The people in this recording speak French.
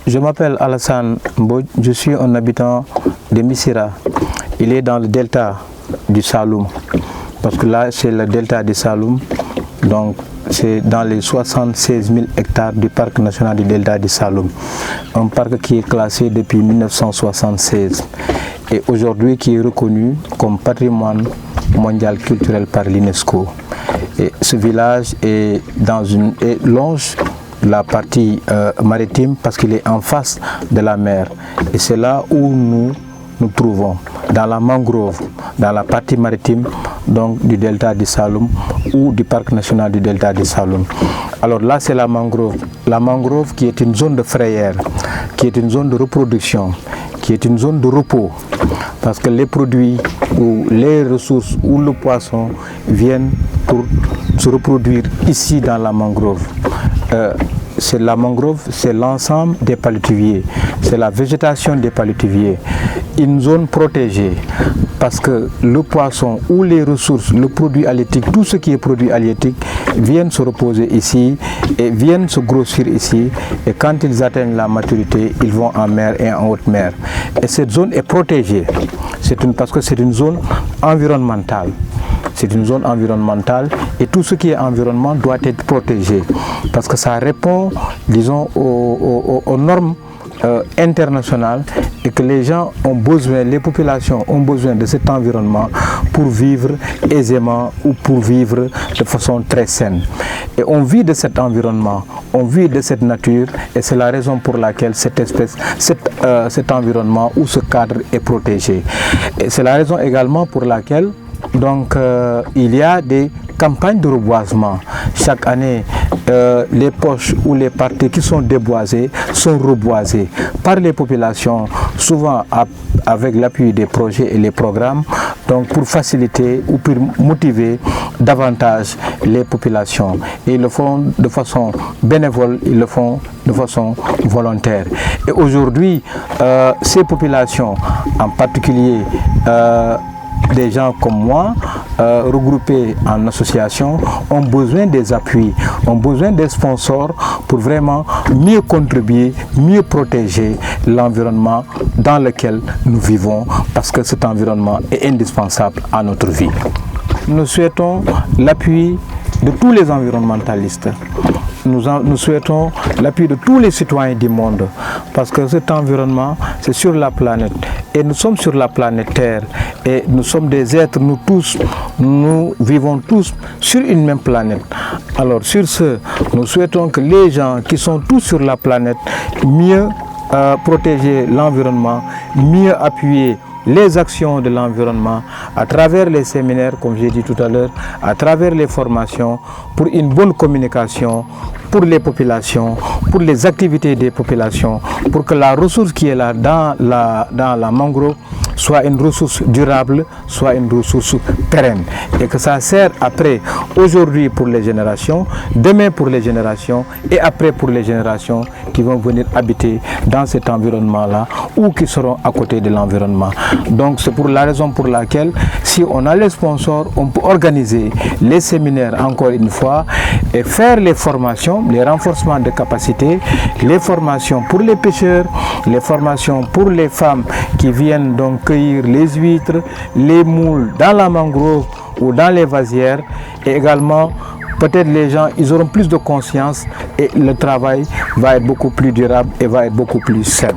Je m'appelle Alassane Mbodj, je suis un habitant de Missira. Il est dans le delta du Saloum, parce que là c'est le delta du Saloum, donc c'est dans les 76 000 hectares du parc national du delta du Saloum. Un parc qui est classé depuis 1976 et aujourd'hui qui est reconnu comme patrimoine mondial culturel par l'UNESCO. Et ce village est longe la partie maritime parce qu'il est en face de la mer. Et c'est là où nous nous trouvons, dans la mangrove, dans la partie maritime donc, du delta du Saloum ou du parc national du delta du Saloum. Alors là c'est la mangrove qui est une zone de frayère, qui est une zone de reproduction, qui est une zone de repos, parce que les produits ou les ressources ou le poisson viennent pour se reproduire ici dans la mangrove. C'est la mangrove, c'est l'ensemble des palétuviers, c'est la végétation des palétuviers, une zone protégée parce que le poisson ou les ressources, le produit halieutique, tout ce qui est produit halieutique viennent se reposer ici et viennent se grossir ici, et quand ils atteignent la maturité, ils vont en mer et en haute mer. Et cette zone est protégée, parce que c'est une zone environnementale. C'est une zone environnementale et tout ce qui est environnement doit être protégé parce que ça répond, disons, aux normes internationales et que les gens ont besoin, les populations ont besoin de cet environnement pour vivre aisément ou pour vivre de façon très saine. Et on vit de cet environnement, on vit de cette nature et c'est la raison pour laquelle cet environnement ou ce cadre est protégé. Et c'est la raison également pour laquelle donc il y a des campagnes de reboisement. Chaque année, les poches ou les parties qui sont déboisées sont reboisées par les populations, souvent avec l'appui des projets et les programmes, donc pour faciliter ou pour motiver davantage les populations. Et ils le font de façon bénévole, ils le font de façon volontaire. Et aujourd'hui, ces populations, en particulier des gens comme moi, regroupés en association, ont besoin des appuis, ont besoin des sponsors pour vraiment mieux contribuer, mieux protéger l'environnement dans lequel nous vivons, parce que cet environnement est indispensable à notre vie. Nous souhaitons l'appui de tous les environnementalistes. Nous souhaitons l'appui de tous les citoyens du monde, parce que cet environnement, c'est sur la planète. Et nous sommes sur la planète Terre. Et nous sommes des êtres, nous tous, nous vivons tous sur une même planète. Alors sur ce, nous souhaitons que les gens qui sont tous sur la planète mieux protéger l'environnement, mieux appuyer les actions de l'environnement à travers les séminaires, comme j'ai dit tout à l'heure, à travers les formations, pour une bonne communication pour les populations, pour les activités des populations, pour que la ressource qui est là dans la mangrove soit une ressource durable, soit une ressource pérenne, et que ça sert après, aujourd'hui pour les générations, demain pour les générations et après pour les générations qui vont venir habiter dans cet environnement-là ou qui seront à côté de l'environnement. Donc c'est pour la raison pour laquelle, si on a les sponsors, on peut organiser les séminaires encore une fois et faire les formations, les renforcements de capacité, les formations pour les pêcheurs, les formations pour les femmes qui viennent donc cueillir les huîtres, les moules dans la mangrove ou dans les vasières, et également peut-être les gens, ils auront plus de conscience et le travail va être beaucoup plus durable et va être beaucoup plus sain.